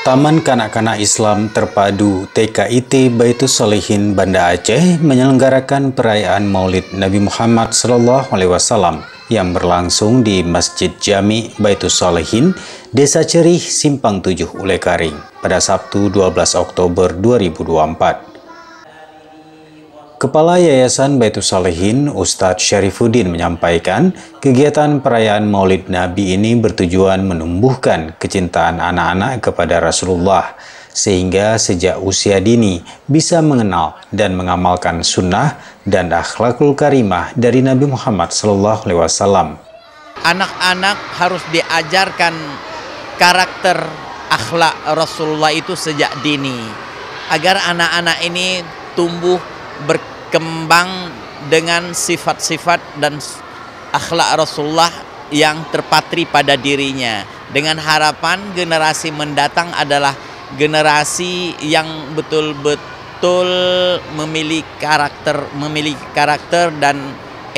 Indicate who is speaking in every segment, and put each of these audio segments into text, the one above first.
Speaker 1: Taman Kanak-Kanak Islam Terpadu TKIT Baitus Sholihin Banda Aceh menyelenggarakan perayaan Maulid Nabi Muhammad SAW yang berlangsung di Masjid Jami Baitus Sholihin, Desa Cerih, Simpang 7, Ulekaring pada Sabtu 12 Oktober 2024. Kepala Yayasan Baitus Sholihin, Ustadz Syarifuddin menyampaikan, kegiatan perayaan Maulid Nabi ini bertujuan menumbuhkan kecintaan anak-anak kepada Rasulullah, sehingga sejak usia dini bisa mengenal dan mengamalkan sunnah dan akhlakul karimah dari Nabi Muhammad SAW.
Speaker 2: Anak-anak harus diajarkan karakter akhlak Rasulullah itu sejak dini, agar anak-anak ini tumbuh berkembang dengan sifat-sifat dan akhlak Rasulullah yang terpatri pada dirinya, dengan harapan generasi mendatang adalah generasi yang betul-betul memiliki karakter dan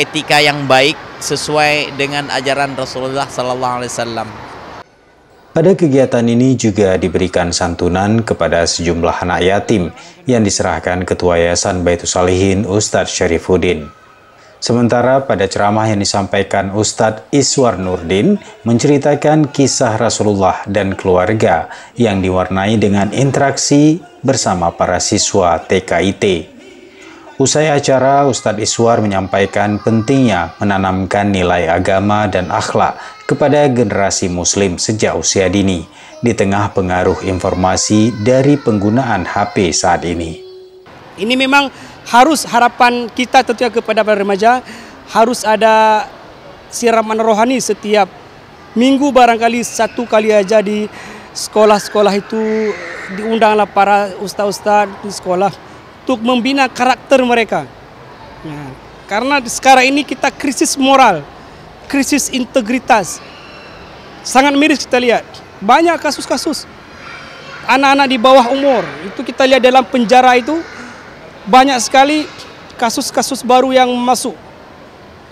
Speaker 2: etika yang baik sesuai dengan ajaran Rasulullah SAW.
Speaker 1: Pada kegiatan ini juga diberikan santunan kepada sejumlah anak yatim yang diserahkan Ketua Yayasan Baitus Sholihin, Ustadz Syarifuddin. Sementara pada ceramah yang disampaikan Ustadz Iswar Nurdin menceritakan kisah Rasulullah dan keluarga yang diwarnai dengan interaksi bersama para siswa TKIT. Usai acara, Ustadz Iswar menyampaikan pentingnya menanamkan nilai agama dan akhlak kepada generasi muslim sejak usia dini, di tengah pengaruh informasi dari penggunaan HP saat ini.
Speaker 3: Ini memang harus harapan kita tentunya kepada para remaja, harus ada siraman rohani setiap minggu, barangkali satu kali aja di sekolah-sekolah itu diundanglah para ustaz-ustaz di sekolah untuk membina karakter mereka. Nah, karena sekarang ini kita krisis moral, krisis integritas. Sangat miris kita lihat. Banyak kasus-kasus anak-anak di bawah umur. Itu kita lihat dalam penjara itu banyak sekali kasus-kasus baru yang masuk.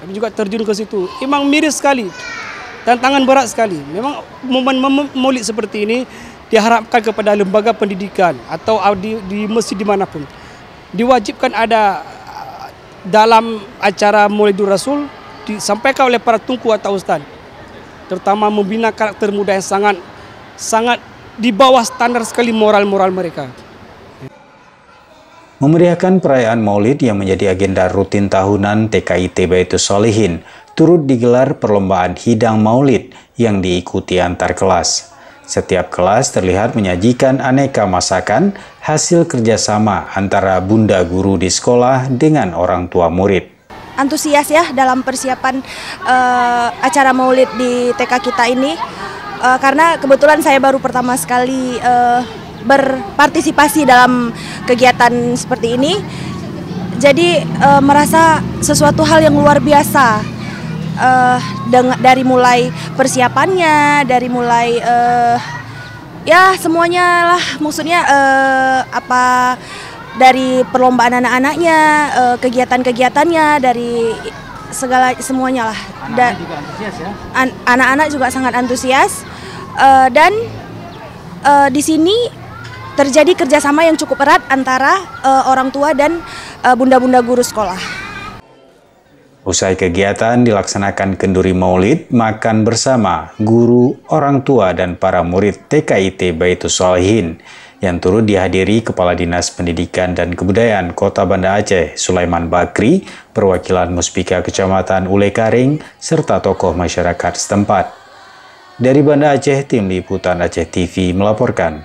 Speaker 3: Kami juga terjun ke situ. Memang miris sekali. Tantangan berat sekali. Memang momen Maulid seperti ini diharapkan kepada lembaga pendidikan atau di masjid dimanapun, diwajibkan ada dalam acara Maulidur Rasul disampaikan oleh para tunku atau ustaz, terutama membina karakter muda yang sangat di bawah standar sekali moral-moral mereka.
Speaker 1: Memeriahkan perayaan Maulid yang menjadi agenda rutin tahunan TKIT Baitus Sholihin, turut digelar perlombaan hidang Maulid yang diikuti antar kelas. Setiap kelas terlihat menyajikan aneka masakan hasil kerjasama antara bunda guru di sekolah dengan orang tua murid.
Speaker 4: Antusias ya dalam persiapan acara Maulid di TK kita ini, karena kebetulan saya baru pertama sekali berpartisipasi dalam kegiatan seperti ini, jadi merasa sesuatu hal yang luar biasa. Dari mulai persiapannya, dari mulai ya semuanya lah, maksudnya apa dari perlombaan anak-anaknya, kegiatan-kegiatannya, dari semuanya lah. Dan juga antusias ya? Anak-anak juga sangat antusias, dan di sini terjadi kerjasama yang cukup erat antara orang tua dan bunda-bunda guru sekolah.
Speaker 1: Usai kegiatan dilaksanakan kenduri Maulid, makan bersama guru, orang tua, dan para murid TKIT Baitus Sholihin yang turut dihadiri Kepala Dinas Pendidikan dan Kebudayaan Kota Banda Aceh, Sulaiman Bakri, perwakilan Muspika Kecamatan Ulekaring, serta tokoh masyarakat setempat. Dari Banda Aceh, Tim Liputan Aceh TV melaporkan.